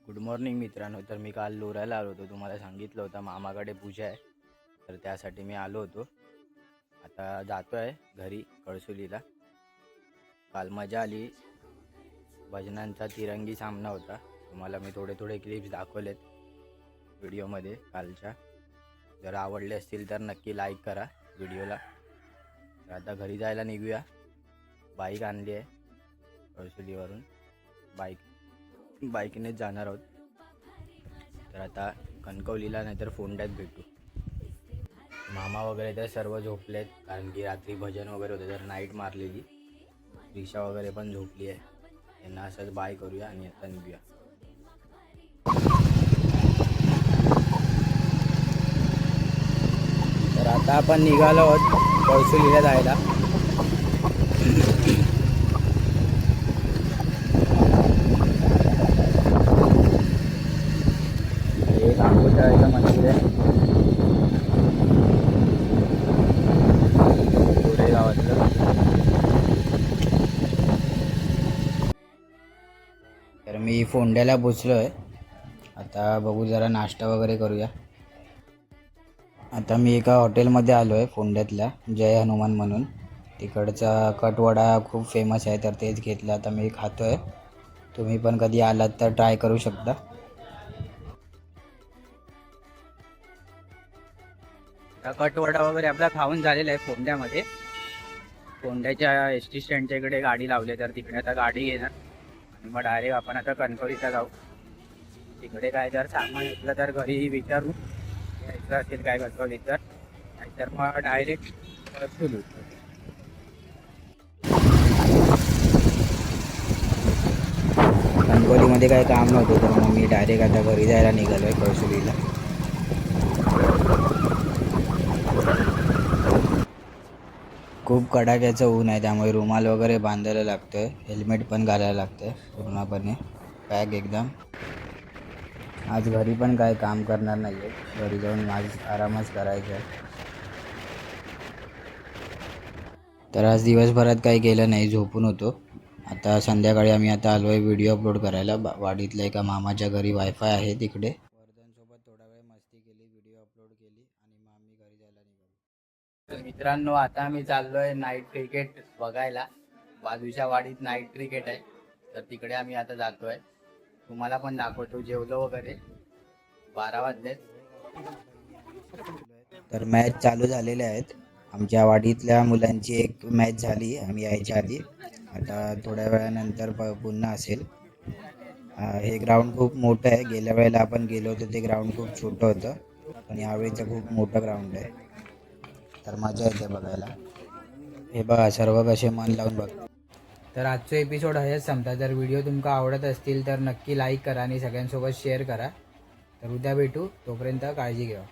Good morning मित्रांनो. तर मी काल लोऱ्याला आलो होतो, तुम्हाला सांगितलं होतं मामाकडे पूजा आहे, तर त्यासाठी मी आलो होतो. आता जातो आहे घरी कळसुलीला. काल मजा आली, भजनांचा तिरंगी सामना होता. तुम्हाला मी थोडे थोडे क्लिप्स दाखवलेत व्हिडिओमध्ये कालच्या. जर आवडले असतील तर नक्की लाईक करा व्हिडिओला. तर आता घरी जायला निघूया. बाईक आणली आहे कळसुलीवरून, बाईकनेच जाणार आहोत. तर आता कणकवलीला नाहीतर फोंड्यात भेटू. मामा वगैरे तर सर्व झोपलेत, कारण की रात्री भजन वगैरे होते तर नाईट मारलेली. रिक्षा वगैरे पण झोपली आहे. त्यांना असंच बाय करूया आणि आता निघूया. तर आता आपण निघालो आहोत कळसुलीला जायला. एक आंबोटाचं मंदिर आहे गोरेगावातलं. तर मी फोंड्याला पोचलो आहे. आता बघू, जरा नाश्ता वगैरे करूया. आता मी एका हॉटेलमध्ये आलो आहे फोंड्यातल्या, जय हनुमान म्हणून. तिकडचा कटवडा खूप फेमस आहे, तर तेच घेतलं आता मी खातो आहे. तुम्ही पण कधी आलात तर ट्राय करू शकता. कटवडा वगैरे आपला खाऊन झालेला आहे फोंड्यामध्ये. फोंड्याच्या एस टी स्टँडच्या इकडे गाडी लावली, तर तिकडे आता गाडी येणार आणि मग डायरेक्ट आपण आता कणकवलीला जाऊ. तिकडे काय जर सामान घेतलं तर घरी विचारू यायचं असेल काय कणकवलीत, तर नाहीतर मग डायरेक्ट सुरू. कणकवलीमध्ये काय काम नव्हतं, तर मग मी डायरेक्ट आता घरी जायला निघालो आहे कळसुलीला. खूप कडाक्याचं ऊन आहे, त्यामुळे रुमाल वगैरे बांधायला लागतं आहे, हेल्मेट पण घालायला लागतं आहे पूर्णपणे पॅक एकदम. आज घरी पण काय काम करणार नाही आहे, घरी जाऊन आज आरामच करायचं आहे. तर आज दिवसभरात काही केलं नाही, झोपून होतो. आता संध्याकाळी आम्ही आता आलो आहे व्हिडिओ अपलोड करायला. वाडीतल्या एका मामाच्या घरी वायफाय आहे तिकडे. वर्धनसोबत थोडा वेळ मस्ती केली, व्हिडिओ अपलोड केली आणि मग आम्ही घरी जायला निघालो. तर मित्रांनो, आता आम्ही चाललो आहे नाईट क्रिकेट बघायला. बाजूच्या वाडीत नाईट क्रिकेट आहे, तर तिकडे आम्ही आता जातो आहे. तुम्हाला पण दाखवतो. जेवलो वगैरे, 12 वाजलेत. तर मॅच चालू झालेल्या आहेत. आमच्या वाडीतल्या मुलांची एक मॅच झाली आम्ही यायच्या आधी. आता थोड्या वेळानंतर पुन्हा असेल. हे ग्राउंड खूप मोठं आहे. गेल्या वेळेला आपण गेलो होतो ते ग्राउंड खूप छोटं होतं, पण यावेळीचं खूप मोठं ग्राउंड आहे, तर मजा येते बघायला. हे बघा सर्व कसे मन लावून बघ. तर आजचा एपिसोड हेच संपता. जर व्हिडिओ तुमका आवडत असतील तर नक्की लाईक करा आणि सगळ्यांसोबत शेअर करा. तर उद्या भेटू, तोपर्यंत काळजी घ्या.